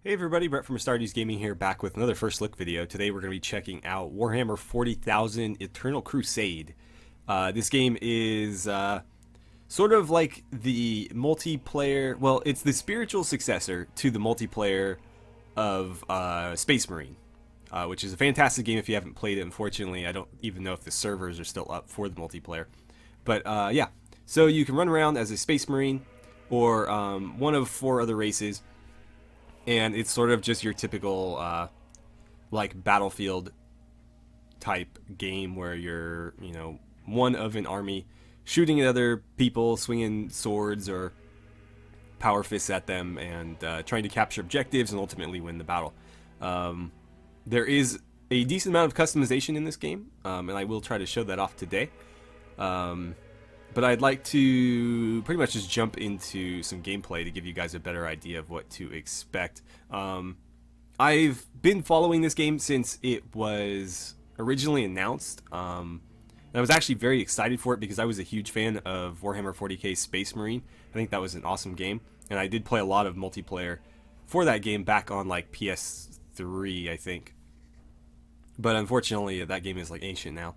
Hey everybody, Brett from AstartesGaming here, back with another first look video. Today we're going to be checking out Warhammer 40,000 Eternal Crusade. This game is sort of like the multiplayer, well, it's the spiritual successor to the multiplayer of Space Marine, which is a fantastic game if you haven't played it. Unfortunately, I don't even know if the servers are still up for the multiplayer. But yeah, so you can run around as a Space Marine or one of 4 other races. And it's sort of just your typical, like, battlefield type game where you're, one of an army shooting at other people, swinging swords or power fists at them, and trying to capture objectives and ultimately win the battle. There is a decent amount of customization in this game, and I will try to show that off today. But I'd like to pretty much just jump into some gameplay to give you guys a better idea of what to expect. I've been following this game since it was originally announced. And I was actually very excited for it because I was a huge fan of Warhammer 40k Space Marine. I think that was an awesome game. And I did play a lot of multiplayer for that game back on like PS3, I think. But unfortunately, that game is like ancient now.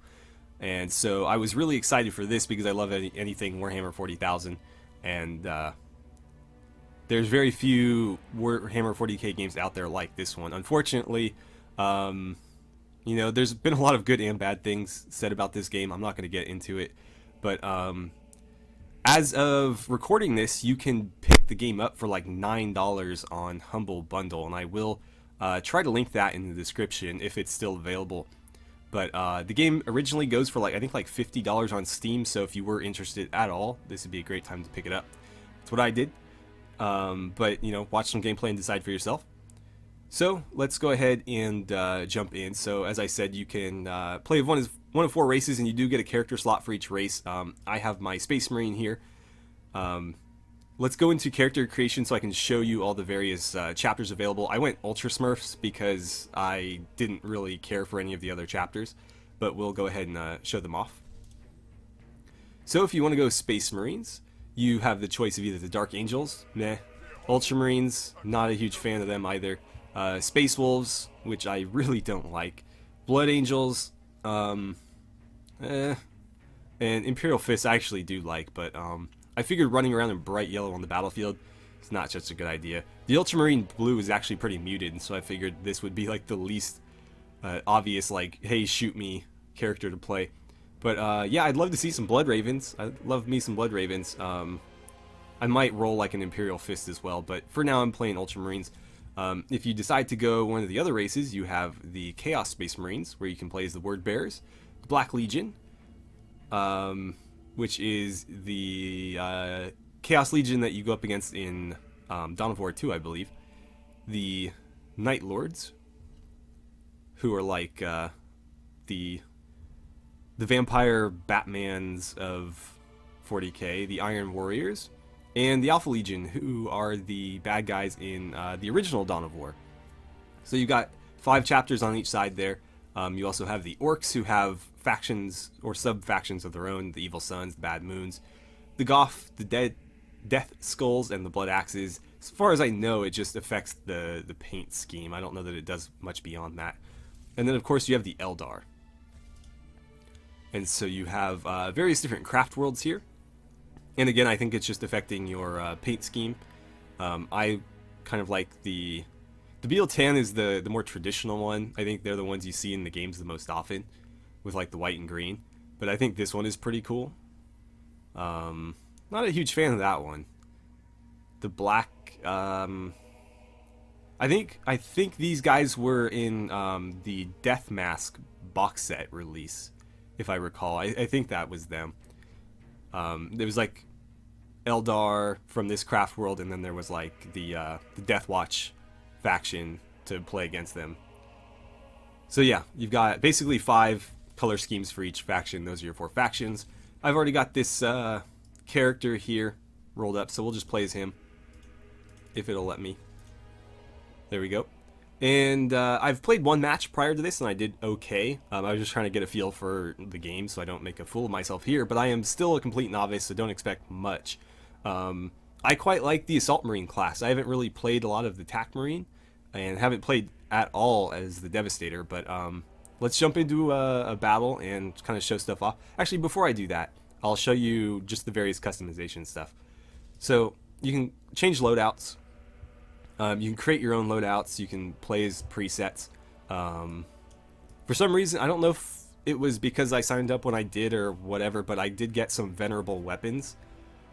And so I was really excited for this because I love anything Warhammer 40,000, and there's very few Warhammer 40k games out there like this one. Unfortunately, there's been a lot of good and bad things said about this game. I'm not going to get into it, but as of recording this, you can pick the game up for like $9 on Humble Bundle, and I will try to link that in the description if it's still available. But the game originally goes for I think $50 on Steam, so if you were interested at all, this would be a great time to pick it up. That's what I did. But watch some gameplay and decide for yourself. So let's go ahead and jump in. So as I said, you can play one of 4 races, and you do get a character slot for each race. I have my Space Marine here. Let's go into character creation so I can show you all the various chapters available. I went Ultra Smurfs because I didn't really care for any of the other chapters, but we'll go ahead and show them off. So if you want to go Space Marines, you have the choice of either the Dark Angels, meh. Ultramarines, not a huge fan of them either. Space Wolves, which I really don't like. Blood Angels, and Imperial Fists I actually do like, but I figured running around in bright yellow on the battlefield is not such a good idea. The Ultramarine blue is actually pretty muted, and so I figured this would be like the least obvious, like, hey, shoot me character to play. But yeah, I'd love to see some Blood Ravens. I'd love me some Blood Ravens. I might roll like an Imperial Fist as well, but for now I'm playing Ultramarines. If you decide to go one of the other races, you have the Chaos Space Marines, where you can play as the Word Bearers, the Black Legion, which is the Chaos Legion that you go up against in Dawn of War 2, I believe. The Night Lords, who are like the vampire Batmans of 40k, the Iron Warriors, and the Alpha Legion, who are the bad guys in the original Dawn of War. So you got 5 chapters on each side there. You also have the Orcs, who have factions or sub-factions of their own, the Evil Suns, the Bad Moons, the Goth, the Death Skulls, and the Blood Axes. As far as I know, it just affects the paint scheme. I don't know that it does much beyond that. And then, of course, you have the Eldar. And so you have various different craft worlds here. And again, I think it's just affecting your paint scheme. I kind of like the BL10 is the more traditional one. I think they're the ones you see in the games the most often, with like the white and green. But I think this one is pretty cool. Not a huge fan of that one. The black, I think these guys were in the Death Mask box set release, if I recall. I think that was them. There was like Eldar from this craft world, and then there was like the Death Watch faction to play against them. So yeah, you've got basically 5 color schemes for each faction. Those are your 4 factions. I've already got this character here rolled up, so we'll just play as him if it'll let me. There we go. And I've played 1 match prior to this, and I did okay. I was just trying to get a feel for the game so I don't make a fool of myself here, but I am still a complete novice, so don't expect much. I quite like the Assault Marine class. I haven't really played a lot of the TAC Marine, and haven't played at all as the Devastator, but let's jump into a battle and kind of show stuff off. Actually, before I do that, I'll show you just the various customization stuff. So you can change loadouts. You can create your own loadouts. You can play as presets. For some reason, I don't know if it was because I signed up when I did or whatever, but I did get some venerable weapons.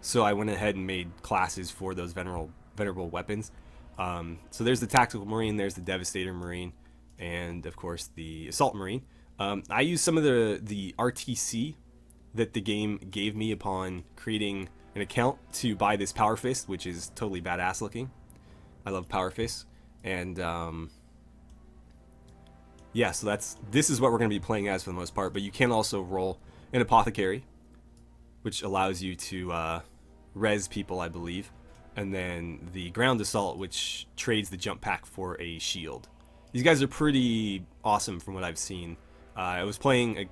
So I went ahead and made classes for those venerable weapons. So there's the Tactical Marine, there's the Devastator Marine, and of course the Assault Marine. I used some of the RTC that the game gave me upon creating an account to buy this Power Fist, which is totally badass looking. I love Power Fist, and yeah, so this is what we're going to be playing as for the most part. But you can also roll an Apothecary, which allows you to res people, I believe, and then the Ground Assault, which trades the jump pack for a shield. These guys are pretty awesome from what I've seen. I was playing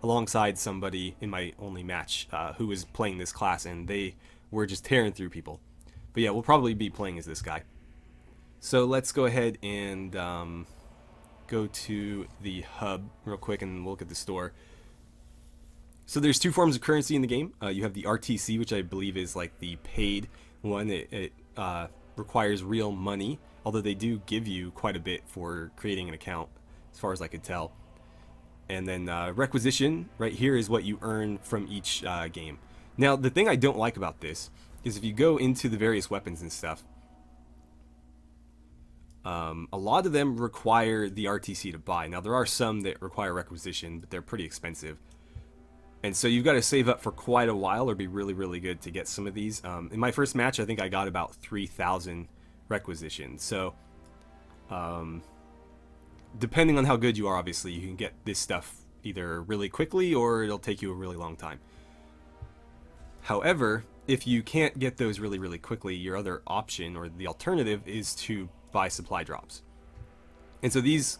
alongside somebody in my only match who was playing this class, and they were just tearing through people. But yeah, we'll probably be playing as this guy. So let's go ahead and go to the hub real quick and we'll look at the store. So there's two forms of currency in the game. You have the RTC, which I believe is like the paid one. It requires real money, although they do give you quite a bit for creating an account, as far as I could tell. And then requisition right here is what you earn from each game. Now, the thing I don't like about this is if you go into the various weapons and stuff, a lot of them require the RTC to buy. Now, there are some that require requisition, but they're pretty expensive. And so you've got to save up for quite a while or be really, really good to get some of these. In my first match, I think I got about 3,000 requisitions. So, depending on how good you are, obviously, you can get this stuff either really quickly or it'll take you a really long time. However, if you can't get those really, really quickly, your other option or the alternative is to buy supply drops. And so these,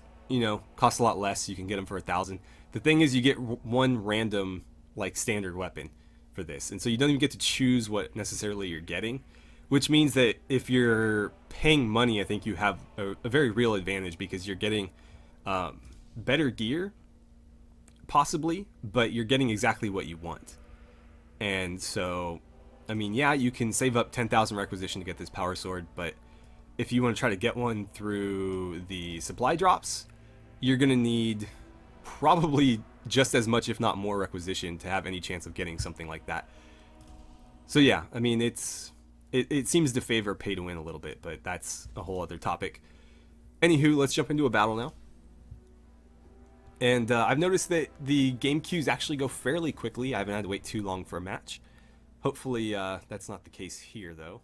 cost a lot less. You can get them for 1,000. The thing is, you get one random, like, standard weapon for this. And so you don't even get to choose what necessarily you're getting, which means that if you're paying money, I think you have a very real advantage because you're getting better gear, possibly, but you're getting exactly what you want. And so, I mean, yeah, you can save up 10,000 requisition to get this power sword, but if you want to try to get one through the supply drops, you're going to need probably just as much, if not more, requisition to have any chance of getting something like that. So yeah, I mean, it seems to favor pay to win a little bit, but that's a whole other topic. Anywho, let's jump into a battle now. And I've noticed that the game queues actually go fairly quickly. I haven't had to wait too long for a match. Hopefully that's not the case here, though.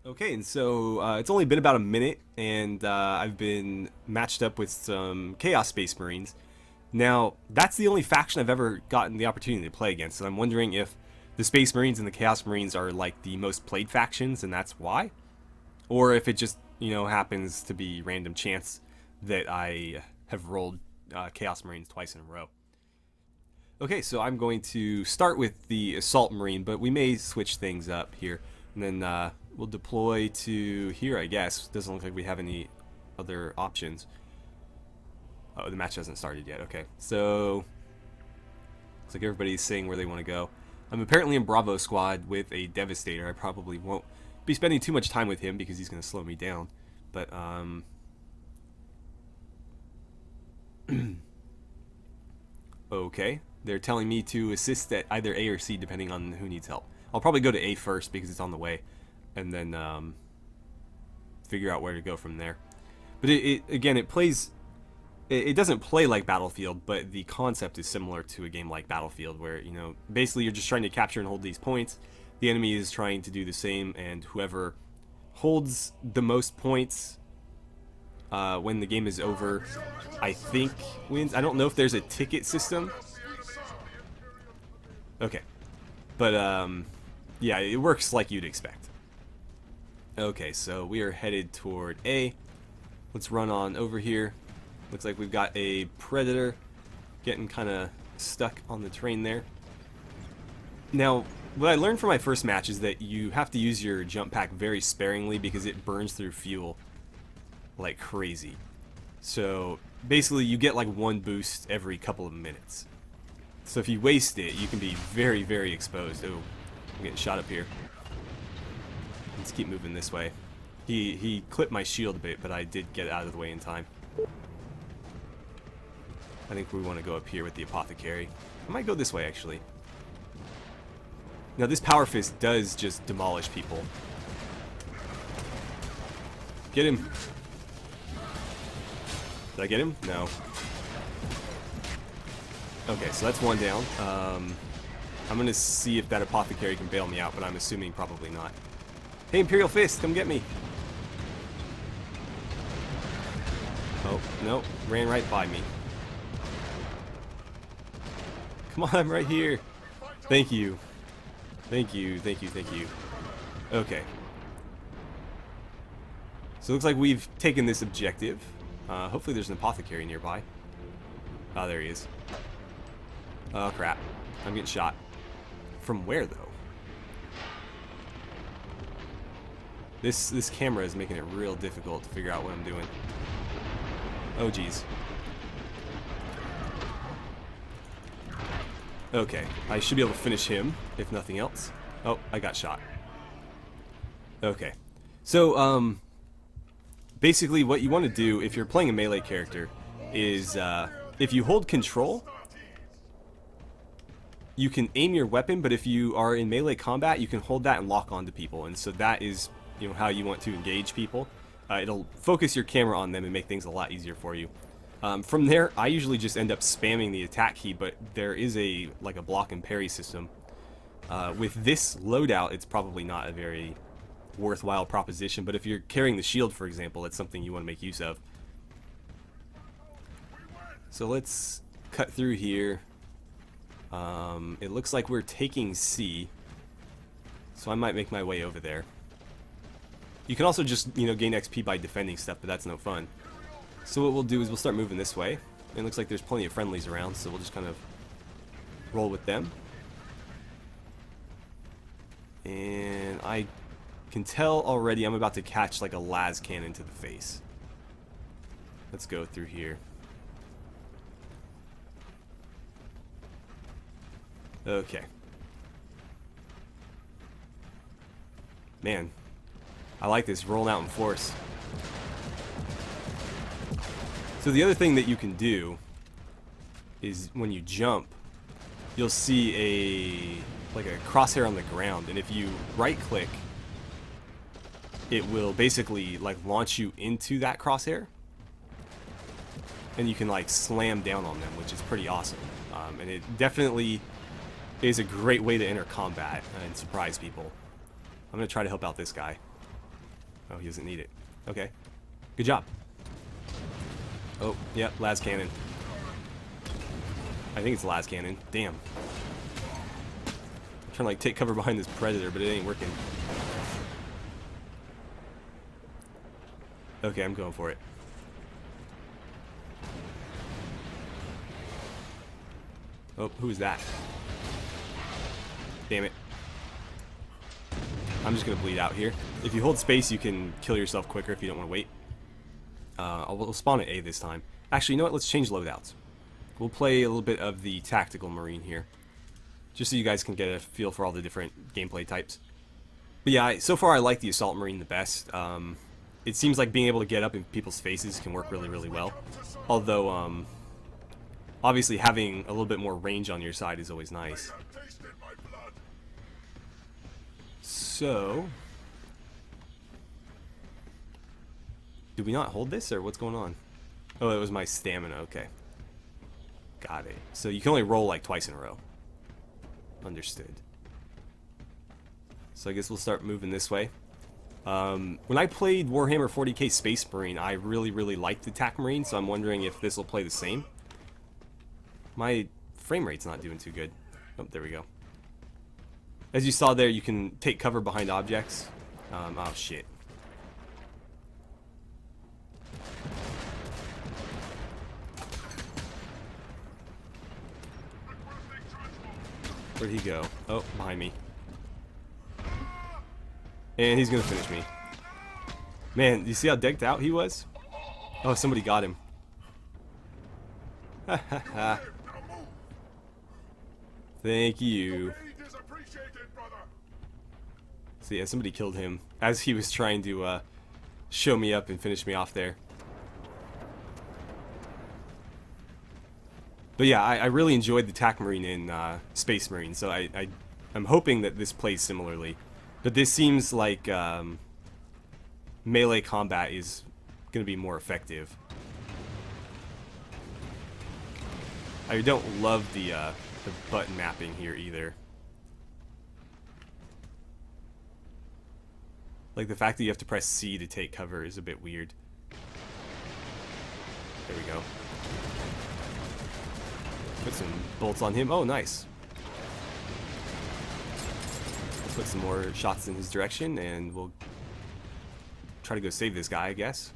Okay, and so it's only been about a minute, and I've been matched up with some Chaos Space Marines. Now, that's the only faction I've ever gotten the opportunity to play against, and I'm wondering if the Space Marines and the Chaos Marines are like the most played factions, and that's why? Or if it just, happens to be random chance that I have rolled Chaos Marines twice in a row. Okay, so I'm going to start with the Assault Marine, but we may switch things up here. And then we'll deploy to here, I guess. Doesn't look like we have any other options. Oh, the match hasn't started yet. Okay, so looks like everybody's saying where they want to go. I'm apparently in Bravo Squad with a Devastator. I probably won't be spending too much time with him because he's going to slow me down. But, okay. They're telling me to assist at either A or C depending on who needs help. I'll probably go to A first because it's on the way, and then figure out where to go from there. But again, it plays. It doesn't play like Battlefield, but the concept is similar to a game like Battlefield, where basically you're just trying to capture and hold these points. The enemy is trying to do the same, and whoever holds the most points when the game is over, I think wins. I don't know if there's a ticket system. Okay, but yeah, it works like you'd expect. Okay, so we are headed toward A. Let's run on over here. Looks like we've got a Predator getting kind of stuck on the terrain there. Now, what I learned from my first match is that you have to use your jump pack very sparingly because it burns through fuel. like crazy. So basically you get like one boost every couple of minutes. So if you waste it, you can be very, very exposed. Oh, I'm getting shot up here. Let's keep moving this way. He clipped my shield a bit, but I did get out of the way in time. I think we want to go up here with the apothecary. I might go this way, actually. Now, this power fist does just demolish people. Get him. Did I get him? No. Okay, so that's one down. I'm going to see if that apothecary can bail me out, but I'm assuming probably not. Hey, Imperial Fist, come get me. Oh, no. Ran right by me. Come on, I'm right here. Thank you. Thank you, thank you, thank you. Okay. So it looks like we've taken this objective. Hopefully there's an apothecary nearby. Oh, there he is. Oh, crap. I'm getting shot. From where, though? This camera is making it real difficult to figure out what I'm doing. Oh, geez. Okay, I should be able to finish him, if nothing else. Oh, I got shot. Okay. So, basically what you want to do if you're playing a melee character is, if you hold control, you can aim your weapon, but if you are in melee combat, you can hold that and lock onto people, and so that is, you know, how you want to engage people. It'll focus your camera on them and make things a lot easier for you. From there, I usually just end up spamming the attack key, but there is a block and parry system. With this loadout, it's probably not a very worthwhile proposition, but if you're carrying the shield, for example, it's something you want to make use of. So let's cut through here. It looks like we're taking C, so I might make my way over there. You can also just, you know, gain XP by defending stuff, but that's no fun. So what we'll do is we'll start moving this way. It looks like there's plenty of friendlies around, so we'll just kind of roll with them. And I can tell already I'm about to catch like a las cannon to the face. Let's go through here. Okay. Man, I like this, rolling out in force. So the other thing that you can do is when you jump, you'll see like a crosshair on the ground, and if you right click, it will basically like launch you into that crosshair, and you can like slam down on them, which is pretty awesome. And it definitely is a great way to enter combat and surprise people. I'm gonna try to help out this guy. Oh, he doesn't need it. Okay, good job. Oh, yep, las cannon. I think it's las cannon. Damn. I'm trying to like take cover behind this predator, but it ain't working. Okay, I'm going for it. Oh, who's that? Damn it. I'm just gonna bleed out here. If you hold space, you can kill yourself quicker if you don't want to wait. We'll spawn at A this time. Actually, you know what? Let's change loadouts. We'll play a little bit of the Tactical Marine here, just so you guys can get a feel for all the different gameplay types. But yeah, so far I like the Assault Marine the best. It seems like being able to get up in people's faces can work really, really well. Although, obviously having a little bit more range on your side is always nice. So, do we not hold this, or what's going on? Oh, it was my stamina. Okay. Got it. So you can only roll like twice in a row. Understood. So I guess we'll start moving this way. When I played Warhammer 40k Space Marine, I really, really liked the TAC Marine, so I'm wondering if this will play the same. My frame rate's not doing too good. Oh, there we go. As you saw there, you can take cover behind objects. Oh, shit. Where'd he go? Oh, behind me. And he's gonna finish me. Man, you see how decked out he was? Oh, somebody got him. Ha ha ha. Thank you. So yeah, somebody killed him as he was trying to show me up and finish me off there. But yeah, I really enjoyed the TAC Marine in Space Marine, so I'm hoping that this plays similarly. But this seems like melee combat is going to be more effective. I don't love the button mapping here either. Like the fact that you have to press C to take cover is a bit weird. There we go. Put some bolts on him. Oh, nice. Put some more shots in his direction, and we'll try to go save this guy, I guess.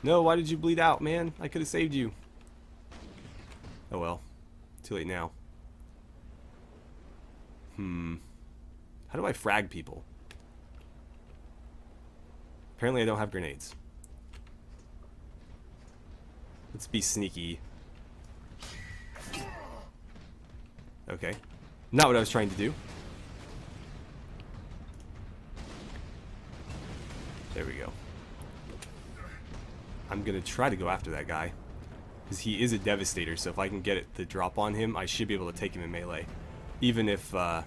No, why did you bleed out, man? I could have saved you. Oh well. Too late now. How do I frag people? Apparently I don't have grenades. Let's be sneaky. Okay. Not what I was trying to do. There we go. I'm gonna try to go after that guy, because he is a devastator, so if I can get it to drop on him, I should be able to take him in melee. Even if I'm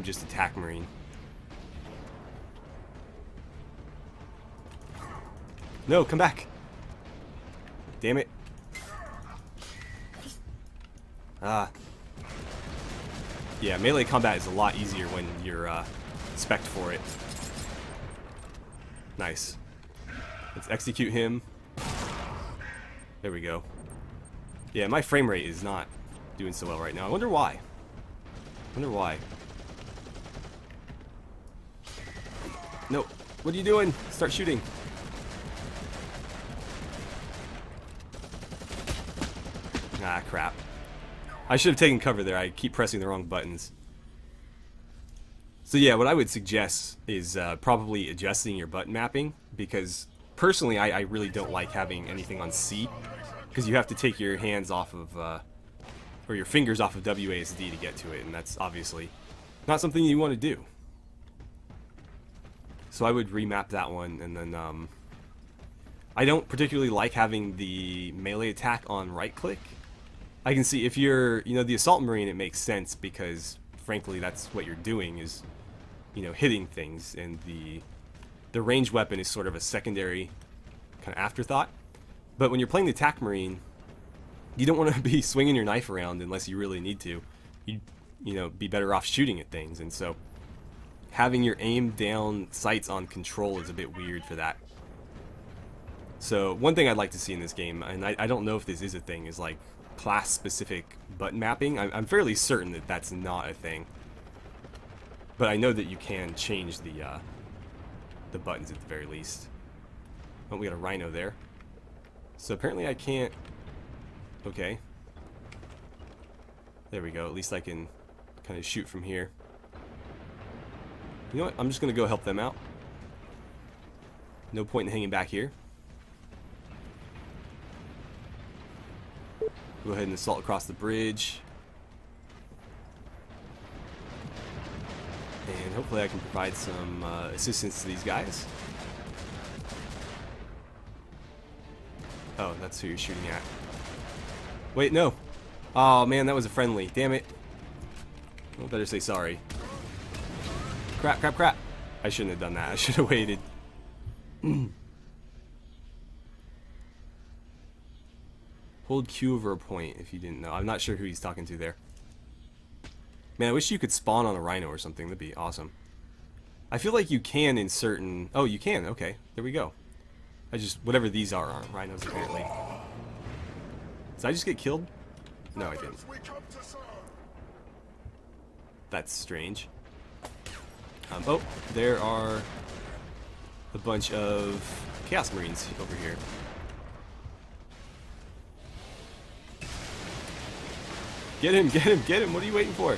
just a TAC Marine. No, come back! Damn it. Ah. Yeah, melee combat is a lot easier when you're spec'd for it. Nice. Let's execute him. There we go. Yeah, my frame rate is not doing so well right now. I wonder why. No. What are you doing? Start shooting. Ah, crap. I should have taken cover there. I keep pressing the wrong buttons. So yeah, what I would suggest is probably adjusting your button mapping, because personally I really don't like having anything on C, because you have to take your hands off of, or your fingers off of WASD to get to it, and that's obviously not something you want to do. So I would remap that one, and then I don't particularly like having the melee attack on right click. I can see if you're, the Assault Marine, it makes sense because, frankly, that's what you're doing is, hitting things, and the ranged weapon is sort of a secondary kind of afterthought. But when you're playing the TAC Marine, you don't want to be swinging your knife around unless you really need to. You'd, be better off shooting at things, and so having your aim down sights on control is a bit weird for that. So one thing I'd like to see in this game, and I don't know if this is a thing, is like class-specific button mapping. I'm fairly certain that that's not a thing, but I know that you can change the buttons at the very least. Oh, we got a rhino there. So apparently I can't. Okay. There we go. At least I can kind of shoot from here. You know what? I'm just gonna go help them out. No point in hanging back here. Go ahead and assault across the bridge. And hopefully I can provide some assistance to these guys. Oh, that's who you're shooting at. Wait, no. Oh man, that was a friendly. Damn it. I better say sorry. Crap, crap, crap. I shouldn't have done that. I should have waited. Hold Q over a point if you didn't know. I'm not sure who he's talking to there. Man, I wish you could spawn on a rhino or something. That'd be awesome. I feel like you can in certain... Oh, you can. Okay, there we go. Whatever these aren't rhinos apparently. Did I just get killed? No, I didn't. That's strange. Oh, there are a bunch of Chaos Marines over here. Get him, get him, get him! What are you waiting for?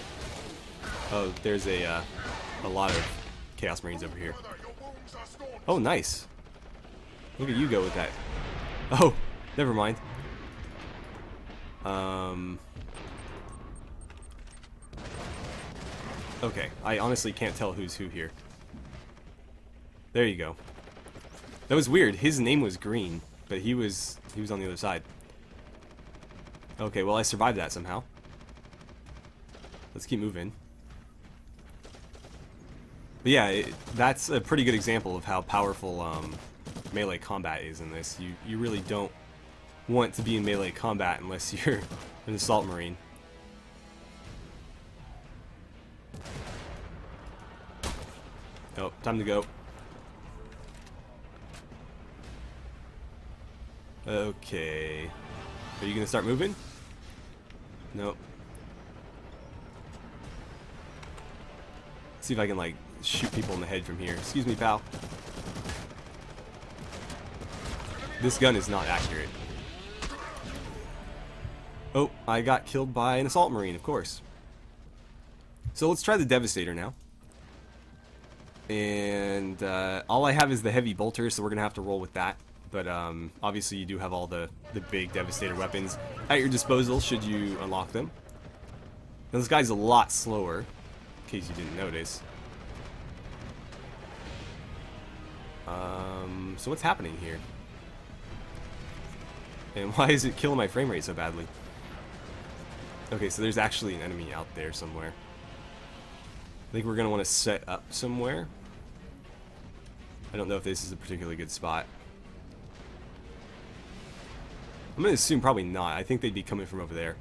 Oh, there's a lot of Chaos Marines over here. Oh, nice. Look at you go with that. Oh, never mind. Okay, I honestly can't tell who's who here. There you go. That was weird. His name was green, but he was on the other side. Okay, well I survived that somehow. Let's keep moving. But yeah, that's a pretty good example of how powerful melee combat is in this. You really don't want to be in melee combat unless you're an assault marine. Oh, time to go. Okay. Are you gonna start moving? Nope. See if I can like shoot people in the head from here. Excuse me, pal. This gun is not accurate. Oh, I got killed by an assault marine, of course. So let's try the Devastator now. And all I have is the heavy bolter, so we're gonna have to roll with that. But obviously you do have all the big Devastator weapons at your disposal should you unlock them. Now this guy's a lot slower, in case you didn't notice. So what's happening here? And why is it killing my frame rate so badly? Okay, so there's actually an enemy out there somewhere. I think we're going to want to set up somewhere. I don't know if this is a particularly good spot. I'm going to assume probably not. I think they'd be coming from over there.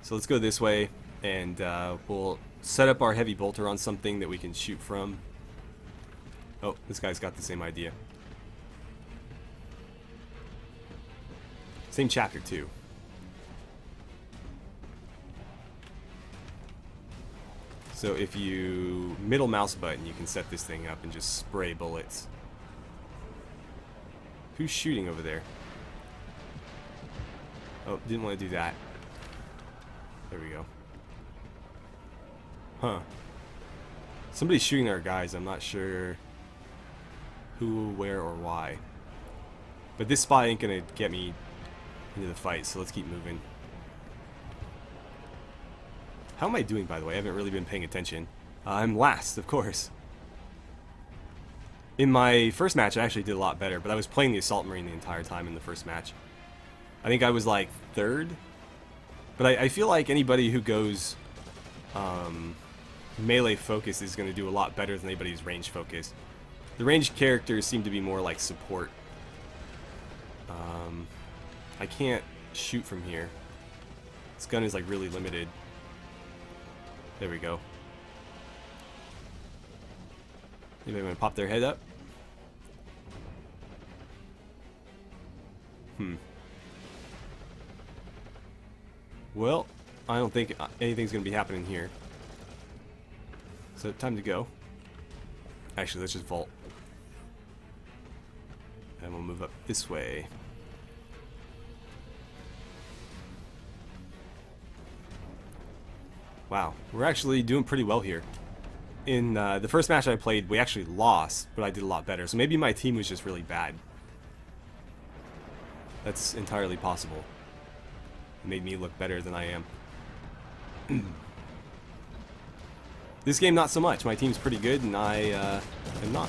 So let's go this way, and we'll set up our heavy bolter on something that we can shoot from. Oh, this guy's got the same idea. Same chapter, too. So if you middle mouse button, you can set this thing up and just spray bullets. Who's shooting over there? Oh, didn't want to do that. There we go. Huh. Somebody's shooting our guys. I'm not sure who, where, or why. But this spot ain't gonna get me into the fight, so let's keep moving. How am I doing, by the way? I haven't really been paying attention. I'm last, of course. In my first match, I actually did a lot better, but I was playing the Assault Marine the entire time in the first match. I think I was like third. But I feel like anybody who goes melee focus is going to do a lot better than anybody who's range focused. The ranged characters seem to be more like support. I can't shoot from here. This gun is like really limited. There we go. Anybody want to pop their head up? Well, I don't think anything's going to be happening here. So, time to go. Actually, let's just vault. And we'll move up this way. Wow, we're actually doing pretty well here. In the first match I played, we actually lost, but I did a lot better. So maybe my team was just really bad. That's entirely possible. It made me look better than I am. This game, not so much. My team's pretty good, and I am not.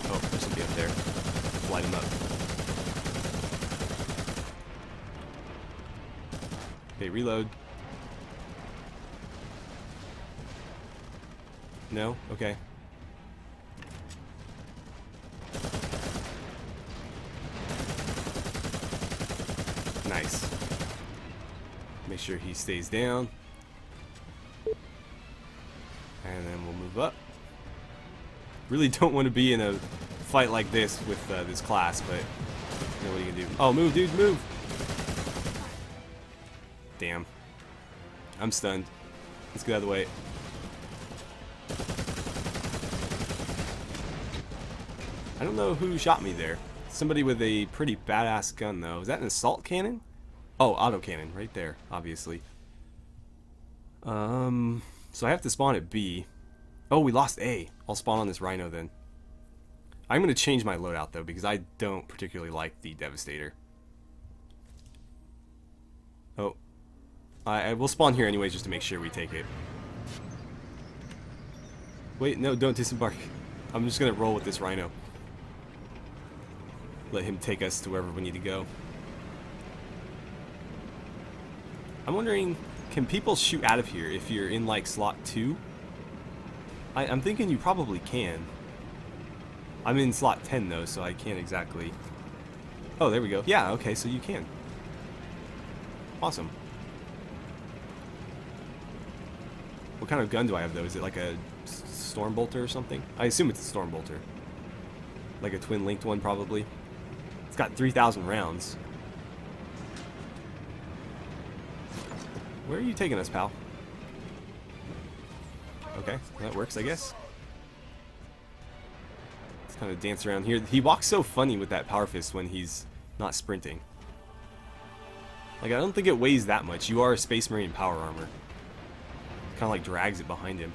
Oh, there's somebody up there. Let's light him up. Okay, reload. No? Okay. Nice. Make sure he stays down. And then we'll move up. Really don't want to be in a fight like this with this class, but you know, what are you gonna do? Oh, move, dude, move! Damn. I'm stunned. Let's get out of the way. I don't know who shot me there. Somebody with a pretty badass gun, though. Is that an assault cannon? Oh, autocannon, right there, obviously. So I have to spawn at B. Oh, we lost A. I'll spawn on this rhino then. I'm going to change my loadout, though, because I don't particularly like the Devastator. Oh. I will spawn here anyways just to make sure we take it. Wait, no, don't disembark. I'm just going to roll with this Rhino. Let him take us to wherever we need to go. I'm wondering, can people shoot out of here if you're in, like, slot 2? I'm thinking you probably can. I'm in slot 10 though, so I can't exactly... Oh, there we go. Yeah, okay, so you can. Awesome. What kind of gun do I have though? Is it like a storm bolter or something? I assume it's a storm bolter. Like a twin linked one probably. It's got 3,000 rounds. Where are you taking us, pal? Okay, that works, I guess. Kind of dance around here. He walks so funny with that power fist when he's not sprinting. Like, I don't think it weighs that much. You are a Space Marine power armor. Kind of like drags it behind him.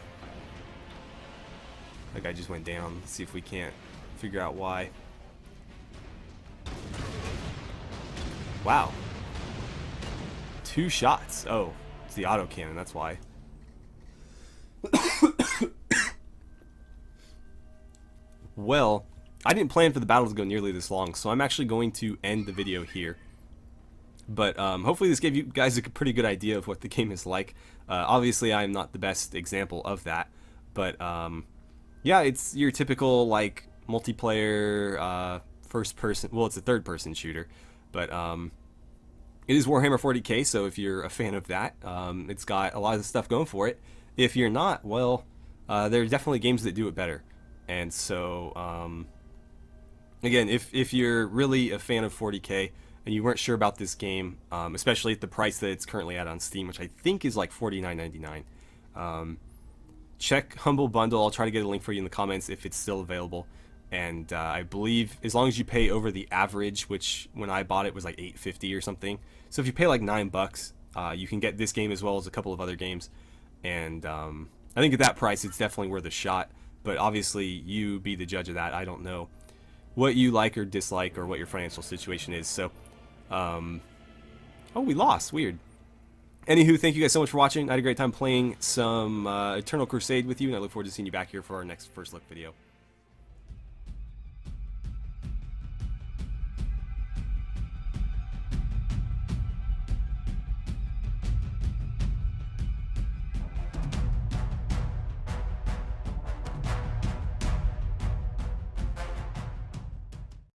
That guy just went down. Let's see if we can't figure out why. Wow. 2 shots. Oh, it's the autocannon, that's why. Well, I didn't plan for the battle to go nearly this long, so I'm actually going to end the video here. But hopefully this gave you guys a pretty good idea of what the game is like. Obviously, I'm not the best example of that, but yeah, it's your typical like multiplayer first person. Well, it's a third-person shooter, but it is Warhammer 40k. So if you're a fan of that, it's got a lot of stuff going for it. If you're not, well, there are definitely games that do it better. And so, again, if you're really a fan of 40k and you weren't sure about this game, especially at the price that it's currently at on Steam, which I think is like $49.99, check Humble Bundle. I'll try to get a link for you in the comments if it's still available. And I believe as long as you pay over the average, which when I bought it was like $8.50 or something. So if you pay like $9, you can get this game as well as a couple of other games. And I think at that price, it's definitely worth a shot. But obviously, you be the judge of that. I don't know what you like or dislike or what your financial situation is. So, oh, we lost. Weird. Anywho, thank you guys so much for watching. I had a great time playing some Eternal Crusade with you, and I look forward to seeing you back here for our next First Look video.